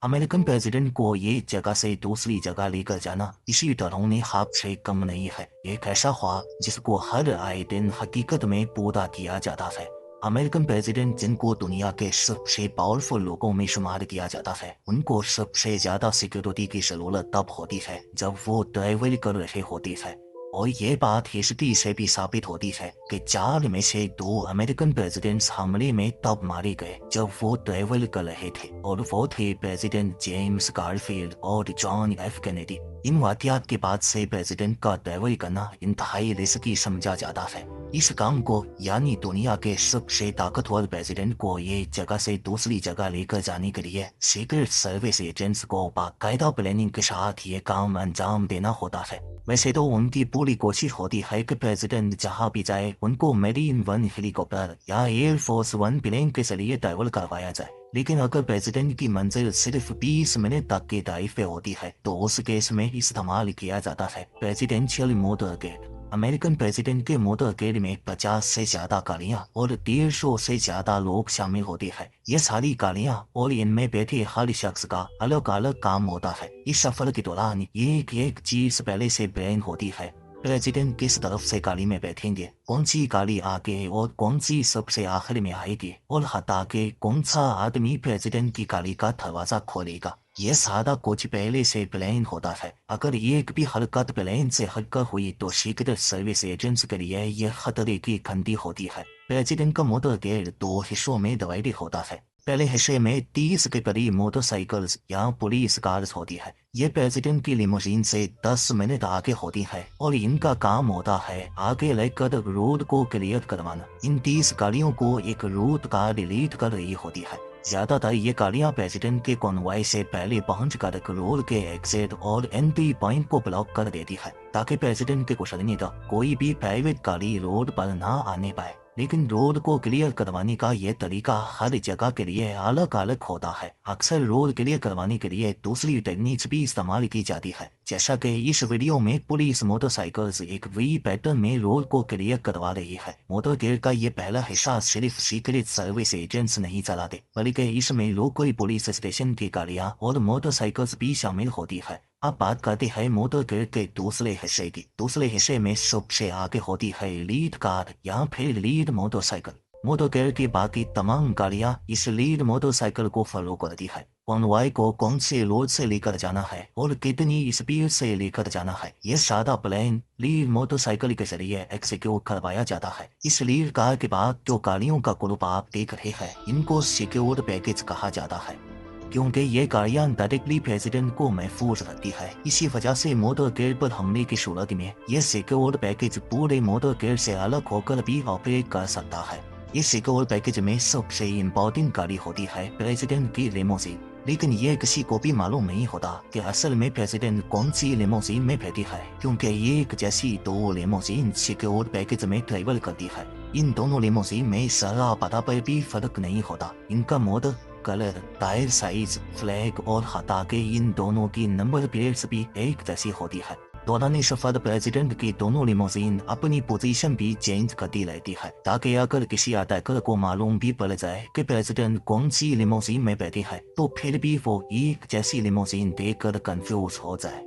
American president को एक जगह से दूसरी जगह लेकर जाना इसी ड्रोन हाथ से कम नहीं है। एक ऐसा ख्वाब जिसको हर आए दिन हकीकत में पूरा किया जाता है। अमेरिकन प्रेसिडेंट जिनको दुनिया के सबसे पावरफुल लोगों में शुमार किया जाता है, उनको सबसे ज्यादा सिक्योरिटी की जरूरत तब होती है जब वो ट्रैवल कर रहे होते हैं। और ये बात हिस्ट्री से भी साबित होती है कि 4 में से 2 अमेरिकन प्रेसिडेंट्स हमले में तब मारे गए जब वो ट्रैवल कर रहे थे, और वो थे प्रेसिडेंट जेम्स गारफील्ड और जॉन एफ कैनेडी। इन वाकयात के बाद से प्रेसिडेंट का ट्रैवल करना इंतहाई रिस्की समझा जाता है। इस काम को, यानी दुनिया के सबसे ताकतवर प्रेसिडेंट को एक जगह से दूसरी जगह लेकर जाने के लिए सीक्रेट सर्विस एजेंट्स को बाकायदा प्लानिंग के साथ ये काम अंजाम देना होता है। वैसे तो उनकी पूरी कोशिश होती है कि प्रेसिडेंट जहां भी जाए उनको मेरीन वन हेलीकॉप्टर या एयरफोर्स वन प्लेन के जरिए ट्रैवल करवाया जाए, लेकिन अगर प्रेसिडेंट की मंजिल सिर्फ 20 मिनट तक के ड्राइव पे होती है तो उस केस में इस्तेमाल किया जाता है प्रेसिडेंशियल मोटरकेड। अमेरिकन प्रेसिडेंट के मोटरकेड में 50 से ज्यादा गाड़ियां और 150 से ज्यादा लोग शामिल होते हैं। ये सारी गाड़ियां और इनमें बैठे हर शख्स का अलग अलग काम होता है। इस सफर के दौरान एक एक चीज पहले से प्लान होती है। प्रेसिडेंट किस तरफ से गाड़ी में बैठेंगे, कौन सी गाड़ी आगे और कौन सी सबसे आखिर में आएगी, और हटा के कौन सा आदमी प्रेसिडेंट की गाड़ी का दरवाजा खोलेगा, ये सारा कुछ पहले से प्लान होता है। अगर एक भी हरकत प्लान से हटकर हुई तो सीक्रेट सर्विस एजेंट्स के लिए यह खतरे की घंटी होती है। प्रेसिडेंट का मोटरकेड 2 हिस्सों में डिवाइड होता है। पहले हिस्से में 30 के करीब मोटरसाइकिल्स या पुलिस कार्स होती है। ये प्रेसिडेंट की लिमोजीन से 10 मिनट आगे होती है और इनका काम होता है आगे लेकर रोड को क्लियर करवाना। इन 30 गाड़ियों को एक रूट कार डिलीट कर रही होती है। ज्यादातर ये गाड़ियां प्रेसिडेंट के कॉन्वॉय से पहले पहुंच कर रोड के एग्जिट और एंट्री पॉइंट को ब्लॉक कर देती है, ताकि प्रेसिडेंट के गुजरने तक कोई भी प्राइवेट गाड़ी रोड पर ना आने पाए। लेकिन रोड को क्लियर करवाने का यह तरीका हर जगह के लिए अलग अलग होता है। अक्सर रोड क्लियर करवाने के लिए दूसरी टेक्निक्स भी इस्तेमाल की जाती है, जैसा कि इस वीडियो में पुलिस मोटरसाइकिल्स एक वी पैटर्न में रोड को क्लियर करवा रही है। मोटरकेड का ये पहला हिस्सा सिर्फ सीक्रेट सर्विस एजेंट्स नहीं चलाते, बल्कि इसमें लोकल पुलिस स्टेशन की गाड़ियां और मोटरसाइकिल्स भी शामिल होती है। अब बात करते हैं मोटरकेड के दूसरे हिस्से की। दूसरे हिस्से में सबसे आगे होती है लीड कार या फिर लीड मोटरसाइकिल। मोटरकेड की बाकी तमाम गाड़ियां इस लीड मोटरसाइकिल को फॉलो करती है। कॉन्वॉय को कौन से रोड से लेकर जाना है और कितनी स्पीड से लेकर जाना है, ये सादा प्लान लीड मोटरसाइकिल के जरिए एग्जीक्यूट करवाया जाता है। इस लीड कार के बाद जो गाड़ियों का ग्रुप आप देख रहे हैं, इनको सिक्योर पैकेज कहा जाता है, क्योंकि ये गाड़ियां डायरेक्टली प्रेसिडेंट को महफूज रखती है। इसी वजह से मोटरकेड पर हमले की सूरत में ये सिक्योर पैकेज पूरे मोटरकेड से अलग होकर भी ऑपरेट कर सकता है। इस सिक्योर पैकेज में सबसे इम्पोर्टेंट गाड़ी होती है प्रेसिडेंट की लिमोजीन, लेकिन ये किसी को भी मालूम नहीं होता कि असल में प्रेसिडेंट कौन सी लिमोजीन में बैठी है, क्योंकि ये एक जैसी 2 लिमोजीन सिक्योर पैकेज में ट्रेवल करती है। इन दोनों लिमोजीन में जरा पता पर भी फर्क नहीं होता। इनका model, colour, tyre size, flag और हटा के इन दोनों की नंबर प्लेट्स भी एक जैसी होती है। दौरान सफर प्रेसिडेंट की दोनों लिमोजीन अपनी पोजीशन भी चेंज करती रहती है, ताकि अगर किसी अटैकर को मालूम भी पड़ जाए कि प्रेसिडेंट कौन सी लिमोजीन में बैठी है, तो फिर भी वो एक जैसी लिमोजीन देखकर कंफ्यूज हो जाए।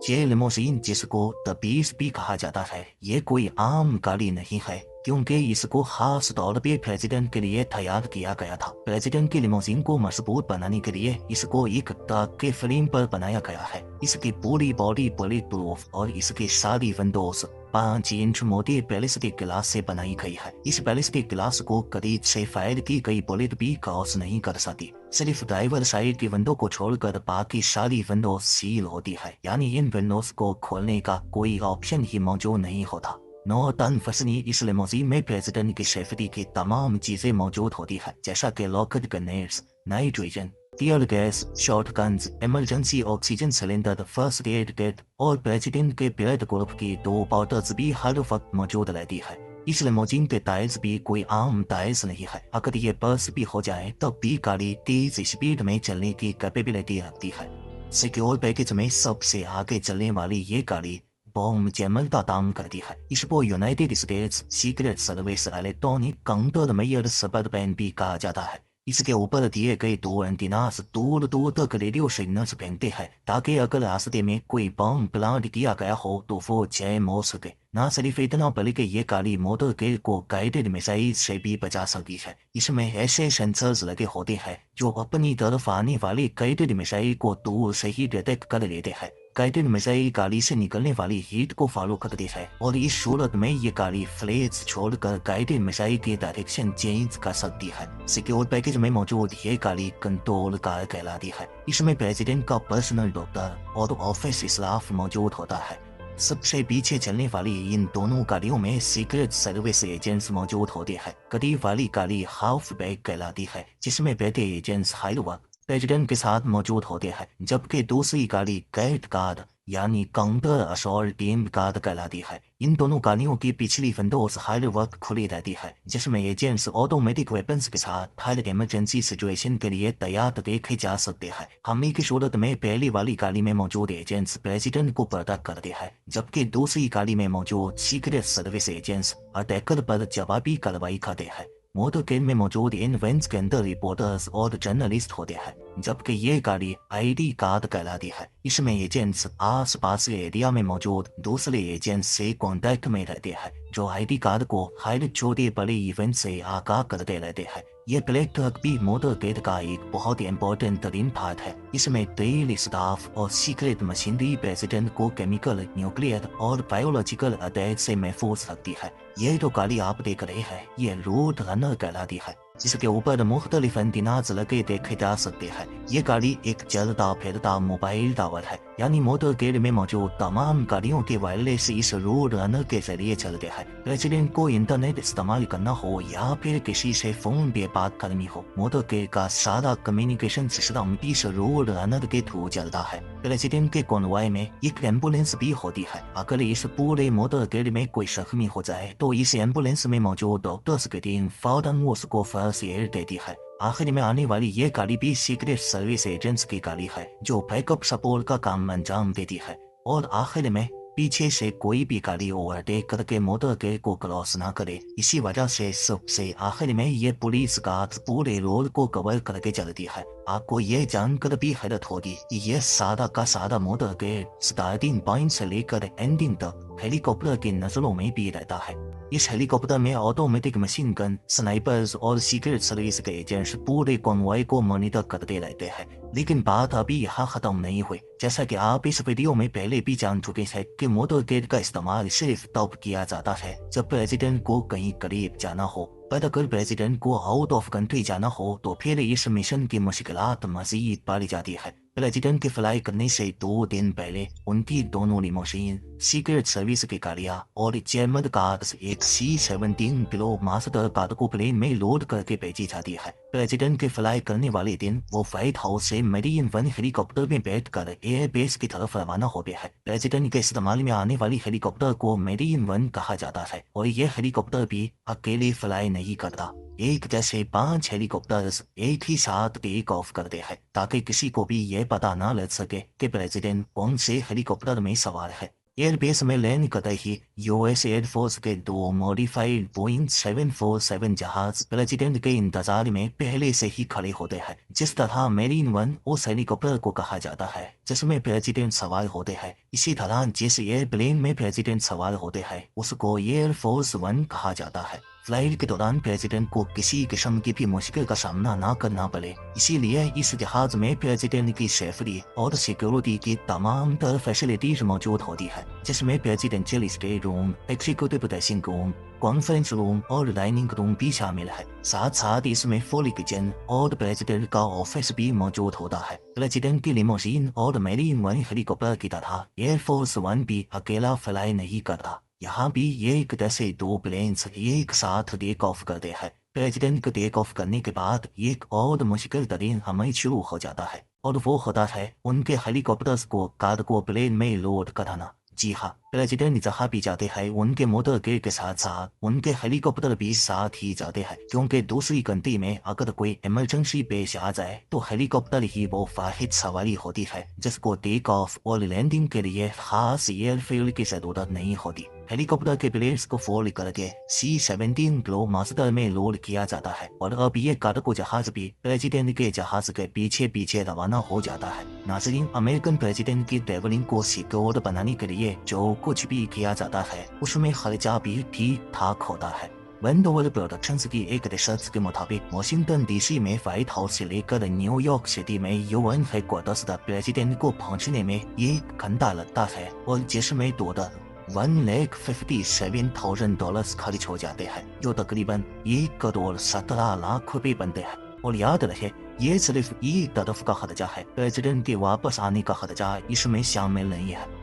ये लिमोजीन, जिसको द बीस्ट भी कहा जाता है, ये कोई आम गाड़ी नहीं है, क्योंकि इसको खास तौर पे प्रेसिडेंट के लिए तैयार किया गया था। प्रेसिडेंट की लिमोजीन को मजबूत बनाने के लिए इसको एक ट्रक के फ्रेम पर बनाया गया है। इसकी पूरी बॉडी बुलेट प्रूफ और इसकी सारी विंडोज 5 इंच मोटे बैलिस्टिक ग्लास से बनाई गई है। इस बैलिस्टिक ग्लास को करीब से फायर की गई बुलेट भी क्रॉस नहीं कर सकती। सिर्फ ड्राइवर साइड की विंडो को छोड़कर बाकी सारी विंडोज सील होती है, यानी इन विंडोज को खोलने का कोई ऑप्शन ही मौजूद नहीं होता। 9 टन फसनी इस लिमोजीन में प्रेसिडेंट की सेफ्टी की तमाम चीजें मौजूद होती है, जैसा कि locket grenades, nitrogen, tear gas, shotguns, emergency oxygen cylinder, first aid kit और प्रेसिडेंट के ब्लड ग्रुप की 2 बॉटल्स भी हर वक्त मौजूद रहती है। इस लिमोजीन के टायर्स भी कोई आम टायर्स नहीं है। अगर ये बर्स्ट भी हो जाए तब भी गाड़ी तेज स्पीड में चलने की कैपेबिलिटी रखती है। सिक्योर पैकेज में सबसे आगे चलने वाली ये गाड़ी बॉम्ब जैमर का काम करती है। इसको United states secret service electronic counter mayor suburban भी कहा जाता है। इसके ऊपर दिए गए दो एंटीनास दूर दूर तक रेडियो सिग्नल्स भेजते हैं ताकि अगर रास्ते में कोई बम प्लांट किया गया हो तो वो जैम हो सके। न सिर्फ इतना बल्कि ये गाड़ी मोटर के को गाइडेड मिसाइल से भी बचा सकती है। इसमें ऐसे सेंसर्स लगे होते हैं जो अपनी तरफ आने वाली गाइडेड मिसाइल को दूर से ही डिटेक्ट कर लेते हैं। गाइडेड मिसाइल गाड़ी से निकलने वाली हीट को फॉलो करती है और इस सूरत में ये गाड़ी फ्लेट्स छोड़कर गाइडेड मिसाइल की डायरेक्शन चेंज कर सकती है। सिक्योर पैकेज में मौजूद ये गाड़ी कंट्रोल कार कहलाती है। इसमें प्रेसिडेंट का पर्सनल डॉक्टर और ऑफिस स्टाफ मौजूद होता है। सबसे पीछे चलने वाली इन दोनों गाड़ियों में सीक्रेट सर्विस एजेंट्स मौजूद होते हैं। करीब वाली गाड़ी हाफ बैग कहलाती है जिसमें बैठे एजेंट्स हर वक्त प्रेसिडेंट के साथ मौजूद होते हैं, जबकि दूसरी गाड़ी कैट गार्ड यानी काउंटर असॉल्ट टीम गार्ड कहलाती है। इन दोनों गाड़ियों की पिछली विंडोज हर वक्त खुली रहती है जिसमें एजेंट्स ऑटोमेटिक वेपन्स के साथ हर इमरजेंसी सिचुएशन के लिए तैयार देखे जा सकते हैं। हमले की सूरत में पहली वाली गाड़ी में मौजूद एजेंट्स प्रेसिडेंट को प्रोटेक्ट करते हैं, जबकि दूसरी गाड़ी में मौजूद सीक्रेट सर्विस एजेंट्स अटैकर पर जवाबी कार्रवाई करते हैं। मोटरकेड में मौजूद इन वैन्स के अंदर रिपोर्टर्स और जर्नलिस्ट होते हैं, जबकि ये गाड़ी आईडी कार्ड कहलाती है। इसमें एजेंट्स आस पास के एरिया में मौजूद दूसरे एजेंट्स से कांटेक्ट में रहते हैं जो आईडी कार्ड को हर छोटे बड़े इवेंट से आगाह करते रहते हैं। ये ब्लैक ट्रक भी मोटरकेड का एक बहुत ही इम्पोर्टेंट तरीन पार्ट है। इसमें तेल स्टाफ और सीक्रेट मशीनरी प्रेसिडेंट को केमिकल, न्यूक्लियर और बायोलॉजिकल अटैक से महफूज रखती है। ये जो गाड़ी आप देख रहे हैं ये रोड रनर कहलाती है, जिसके ऊपर मुख्तलिफ एंटीनाज लगे देखे जा सकते हैं। ये गाड़ी एक चलता फिरता मोबाइल टावर है, यानी मोटरकेड में मौजूद तमाम गाड़ियों के वायरलेस इस रोड रनर के जरिए चलते हैं। प्रेसिडेंट को इंटरनेट इस्तेमाल करना हो या फिर किसी से फोन पे बात करनी हो, मोटरकेड का सारा कम्युनिकेशन सिस्टम इस रोड रनर के थ्रू चलता है। प्रेसिडेंट के कॉन्वॉय में एक एम्बुलेंस भी होती है। अगर इस पूरे मोटरकेड में कोई जख्मी हो जाए तो इस एम्बुलेंस में मौजूद डॉक्टर्स की टीम फौरन उसको फर्स्ट एड देती है। आखिर में आने वाली ये गाड़ी भी सीक्रेट सर्विस एजेंट्स की गाड़ी है जो बैकअप सपोर्ट का काम अंजाम देती है। और आखिर में पीछे से कोई भी गाड़ी ओवरटेक करके मोटरकेड को क्रॉस ना करे। इसी वजह से सबसे आखिर में ये पुलिस कार्स पूरे रोड को कवर करके चलती है। आपको ये जानकर भी हैरत होगी कि ये सारा का सारा मोटरकेड स्टार्टिंग पॉइंट से लेकर एंडिंग तक हेलीकॉप्टर की नजरों में भी रहता है। इस हेलीकॉप्टर में ऑटोमेटिक मशीन गन, स्नाइपर्स और सीक्रेट सर्विस के एजेंट्स पूरे कॉन्वॉय को मॉनिटर करते रहते हैं। लेकिन बात अभी यहाँ खत्म नहीं हुई। जैसा कि आप इस वीडियो में पहले भी जान चुके हैं कि मोटरकेड का इस्तेमाल सिर्फ तब किया जाता है जब प्रेसिडेंट को कहीं करीब जाना हो। पर अगर प्रेसिडेंट को आउट ऑफ कंट्री जाना हो तो फिर इस मिशन की मुश्किलात मजीद बढ़ जाती है। प्रेसिडेंट के फ्लाई करने से 2 दिन पहले उनकी दोनों लिमोसिन, सीक्रेट सर्विस की गाड़ियां और जैमर कार्स एक C-17 Globemaster cargo plane में लोड करके भेजी जाती है। प्रेसिडेंट के फ्लाई करने वाले दिन वो व्हाइट हाउस से मेरिन 1 हेलीकॉप्टर में बैठकर एयरबेस की तरफ रवाना होते हैं। प्रेसिडेंट के इस्तेमाल में आने वाली हेलीकॉप्टर को मेरिन 1 कहा जाता है और यह हेलीकॉप्टर भी अकेले फ्लाई नहीं करता। एक जैसे 5 हेलीकॉप्टर्स एक ही साथ टेक ऑफ करते हैं ताकि किसी को भी यह पता ना लग सके कि प्रेसिडेंट कौन से हेलीकॉप्टर में सवार है। एयरबेस में लैंड करते ही यूएस एयरफोर्स के 2 मॉडिफाइड बोइंग 747 जहाज प्रेसिडेंट के इंतजार में पहले से ही खड़े होते हैं। जिस तरह मेरीन 1 उस हेलीकॉप्टर को कहा जाता है जिसमें प्रेसिडेंट सवार होते हैं, इसी तरह जिस एयरप्लेन में प्रेसिडेंट सवार होते हैं उसको एयरफोर्स 1 कहा जाता है। फ्लाइट के दौरान प्रेसिडेंट को किसी किस्म की भी मुश्किल का सामना ना करना पड़े, इसीलिए इस जहाज में प्रेसिडेंट की सेफ्टी और सिक्योरिटी की तमाम तरह फैसिलिटीज मौजूद होती है, जिसमें presidential stay room, executive dressing room, conference room और डाइनिंग रूम भी शामिल है। साथ साथ इसमें फुल किचन और प्रेसिडेंट का ऑफिस भी मौजूद होता है। प्रेसिडेंट की लिमोसिन और मेरीन 1 हेलीकॉप्टर की तरह एयरफोर्स 1 भी अकेला फ्लाई नहीं करता। यहाँ भी एक जैसे 2 प्लेन्स एक साथ टेक ऑफ करते हैं। प्रेसिडेंट को टेक ऑफ करने के बाद एक और मुश्किल तरीन हमल शुरू हो जाता है और वो होता है उनके हेलीकॉप्टर्स को कार्गो प्लेन में लोड कराना। जी हाँ, प्रेसिडेंट जहाँ भी जाते हैं उनके मोटरकेड के साथ साथ उनके हेलीकॉप्टर भी साथ ही जाते हैं, क्योंकि दूसरी कंट्री में अगर कोई इमरजेंसी पेश आ जाए तो हेलीकॉप्टर ही वो वाहिद सवारी होती है जिसको टेक ऑफ और लैंडिंग के लिए खास एयरफील्ड की जरूरत नहीं होती। हेलीकॉप्टर के प्लेयर्स को फोल्ड करके C-17 ग्लो मास्टर में लोड किया जाता है और अब ये कार्गो जहाज भी प्रेसिडेंट के जहाज के पीछे पीछे रवाना हो जाता है। नाज़रीन, अमेरिकन प्रेसिडेंट की ट्रेवलिंग को सिक्योर बनाने के लिए जो कुछ भी किया जाता है उसमें खर्चा भी ठीक ठाक होता है। वेंडोवर प्रोडक्शंस की एक रिसर्च के मुताबिक वाशिंगटन डीसी में व्हाइट हाउस से लेकर न्यूयॉर्क सिटी में यूएन हेडक्वार्टर्स तक प्रेसिडेंट को पहुंचने में 1 घंटा लगता है और जिसमें टोटल $1,57,000 खर्च हो जाते हैं, जो तकरीबन 1 करोड़ 17 लाख रुपए बनते हैं। और याद रहे, ये सिर्फ एक तरफ का खर्चा है, प्रेसिडेंट के वापस आने का खर्चा इसमें शामिल नहीं है।